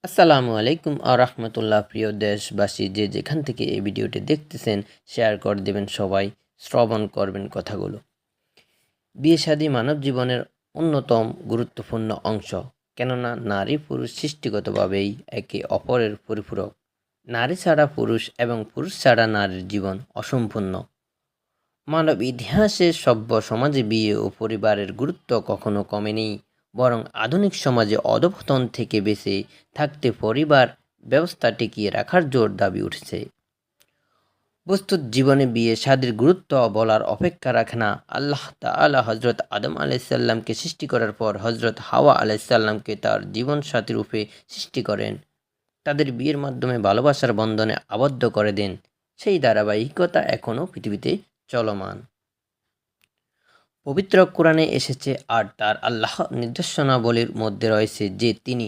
আসসালামু আলাইকুম রাহমাতুল্লাহ। প্রিয় দেশবাসী, যে যেখান থেকে এই ভিডিওটি দেখতেছেন, শেয়ার করে দেবেন, সবাই শ্রবণ করবেন কথাগুলো। বিয়ে শাদী মানব জীবনের অন্যতম গুরুত্বপূর্ণ অংশ, কেননা নারী পুরুষ সৃষ্টিগতভাবেই একে অপরের পরিপূরক। নারী ছাড়া পুরুষ এবং পুরুষ ছাড়া নারীর জীবন অসম্পূর্ণ। মানব ইতিহাসে সভ্য সমাজে বিয়ে ও পরিবারের গুরুত্ব কখনো কমেনি, বরং আধুনিক সমাজে অধঃপতন থেকে বেঁচে থাকতে পরিবার ব্যবস্থা টিকিয়ে রাখার জোর দাবি উঠেছে। বস্তুত জীবনে বিয়ে শাদীর গুরুত্ব বলার অপেক্ষা রাখে না। আল্লাহ তাআলা হজরত আদম আলাইসাল্লামকে সৃষ্টি করার পর হজরত হাওয়া আলাইসাল্লামকে তার জীবন সাথী রূপে সৃষ্টি করেন। তাদের বিয়ের মাধ্যমে ভালোবাসার বন্ধনে আবদ্ধ করে দেন। সেই ধারাবাহিকতা এখনও পৃথিবীতে চলমান। পবিত্র কোরআনে এসেছে, আর তার আল্লাহ নির্দেশনাবলীর মধ্যে রয়েছে যে তিনি